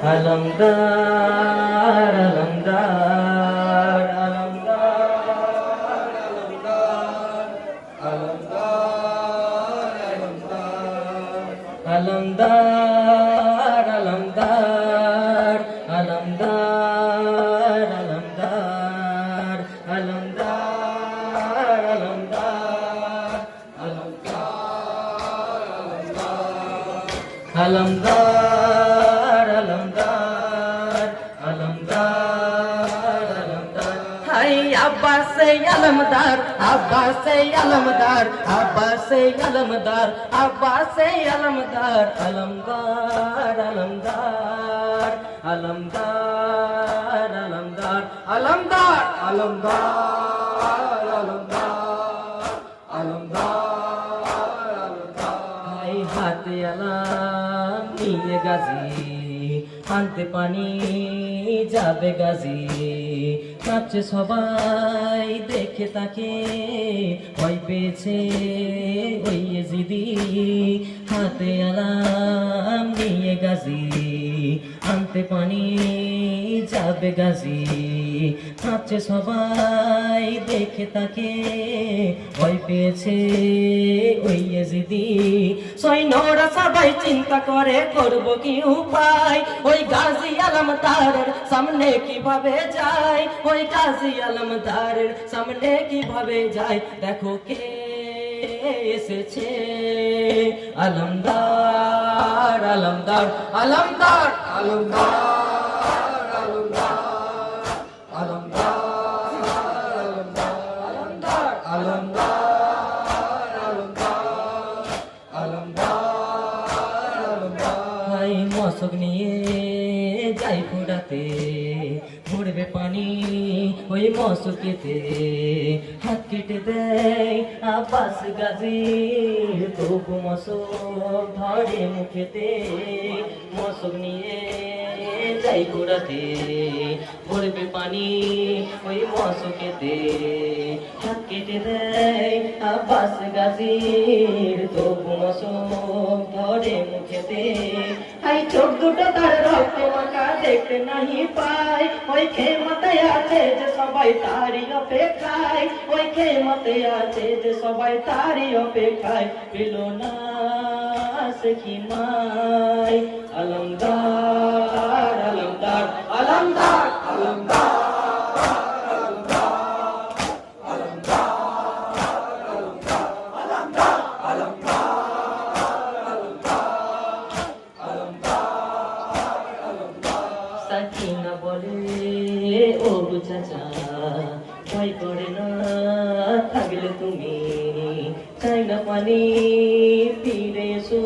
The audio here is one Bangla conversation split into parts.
আলমদার আলমদার আলমদার আলমদার আলমদার আলমদার আলমদার আলমদার আলমদার আলমদার আলমদার আলমদার আলমদার হাই আব্বাসে আলমদার আব্বাসে আলমদার আব্বাসে আলমদার আব্বাসে আলমদার আলমদার আলমদার আলমদার আলমদার আলমদার আলমদার আলমদার আলমদার হাই হাতে আলাম নিয়ে গাজী আনতে পানি যাবে গাজী নাচছে সবাই দেখে তাকে ভয় পেয়েছে ওই জিদি হাতে আলাম নিয়ে গাজী আনতে পানি যাবে গাজী নাচছে সবাই দেখে তাকে ভয় পেয়েছে ওই জিদি সৈন্যরা সবাই চিন্তা করে করব কি উপায় ওই গাজী আলমদারের সামনে কিভাবে যায় ওই গাজী আলমদারের সামনে কিভাবে যায় দেখো কে এসেছে আলমদার আলমদার আলমদার আলমদার আলমদার আলমদার আলমদার আলমদার ভাই মশক নিয়ে যাই ফুরাতে ভরবে পানি ওই মশকেতে হাত কেটে দেয় আব্বাস গাজী তবু মশক ধরে মুখেতে মশক নিয়ে যাই ঘোরাতে ভরবে পানি ওই মশকেতে হাত কেটে দেয় আব্বাস গাজীর তবু মশক ধরে মুখেতে হাই চোখ দুটো তার রক্ত মাখা দেখতে নাহি পায় ওই খেমাতে আছে যে সবাই তারই অপেক্ষায় ওই খেমাতে আছে যে সবাই তারই অপেক্ষায় পেল না সে কি মাই আলমদার আলমদার আলমদার আলমদার সাকিনা বলে ও চাচা ভয় করে না থাকলে তুমি চাই না পানি ফিরে এসো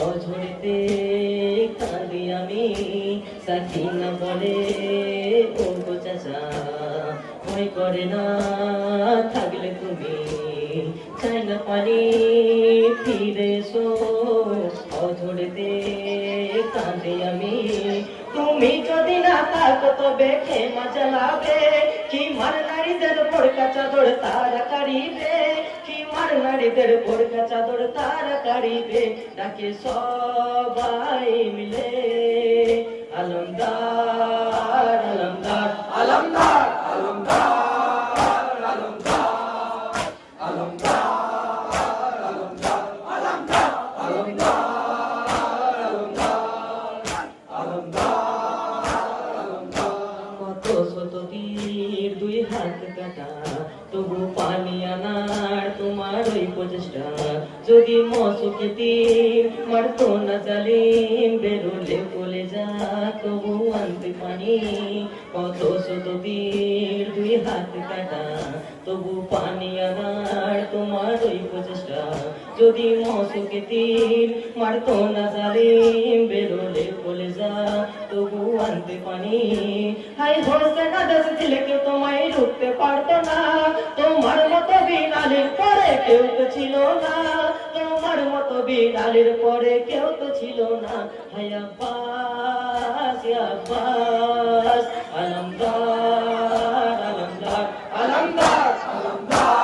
অঝরেতে কাঁদি আমি সাকিনা বলে ও চাচা ভয় করে না থাকলে তুমি চাই না পানি ফিরে এসো অঝরেতে কাঁদি আমি তুমি যদি না থাকো তবে খেমা জ্বালাবে কি মার নারীদের বোরকা চাদর তারা কারিবে কি মার নারীদের বোরকা চাদর তারা কারিবে ডাকে সবাই মিলে আলমদার আলমদার আলমদার আলমদার দুই হাত কাটা তবু পানি আনার তোমার ওই প্রচেষ্টা যদি মশকে তীর মারতো না জালিম বেরোলে বলে যা তবু আনতে পানি কত শত তীর দুই হাত কাটা তবু পানি আনার তোমার ওই প্রচেষ্টা যদি মশকে তীর মারতো না জালিম বেরোলে বলে যা তবু আনতে পানি হাই হোসেন আদেশ দিলে কেউ তোমায় রুখতে পারতো না তোমার মতো বিড়ালের পরে কেউ তো ছিল না তোমার মতো বিড়ালের পরে কেউ তো ছিল না হাই আব্বাস আব্বাস আলমদার আলমদার আলমদার আলমদার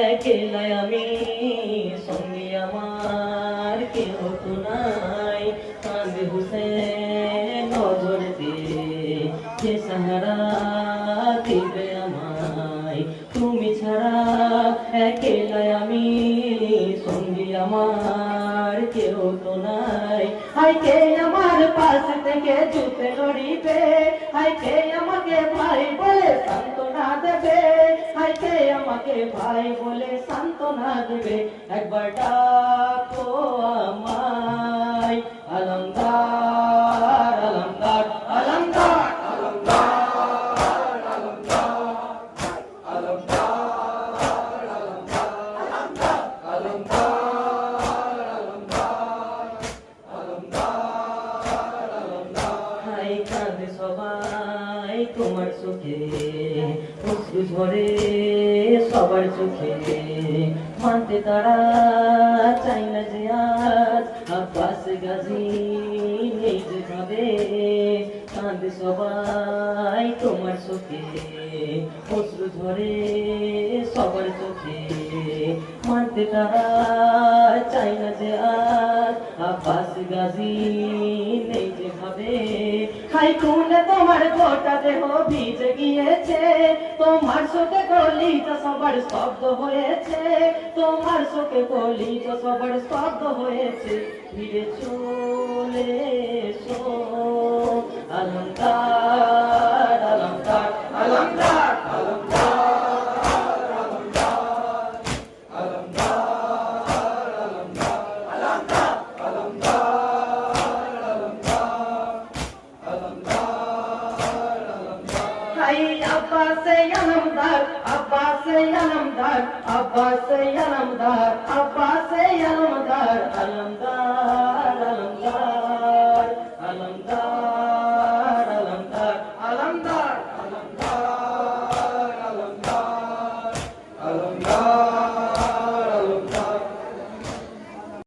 একেলাই আমি, সঙ্গে আমার কেহ তো নাই। কাঁদে হুসেন নজর দিয়ে, কে সাহারা দিবে আমায়? তুমি ছাড়া একেলাই আমি, সঙ্গী আমার কেউ তো নাই। হাই কে আমার পাশ থেকে জুতে লড়িবে, হাই কে আমাকে ভাই বলে সান্ত্বনা দেবে, হাই কে আমাকে ভাই বলে সান্ত্বনা দেবে। একবার ডাকো আমায়, আলমদার আলমদার আলমদার হাই কাঁদে সবাই তোমার চোখে, অশ্রু ঝরে সবার চোখে। মানতে তারা চাই না যে আজ আব্বাস গাজী নেই যে ভাবে। কাঁদে সবাই তোমার চোখে, অশ্রু ঝরে সবার চোখে। মানতে তারা চাই না যে আজ আব্বাস গাজী নেই যে ভাবে। হাই খুনে তোমার গোটা দেহ ভিজে গিয়েছে, তোমার চোখে গলিটা সবার স্তব্ধ হয়েছে, তোমার চোখে গলিটা সবার স্তব্ধ হয়েছে। ফিরে চলে এসো আলমদার আলমদার আলমদার আলমদার আব্বাস আলমদার আব্বাস আলমদার আব্বাস আলমদার আব্বাস আলমদার আলমদার আলমদার আলমদার আলমদার আলমদার আলমদার।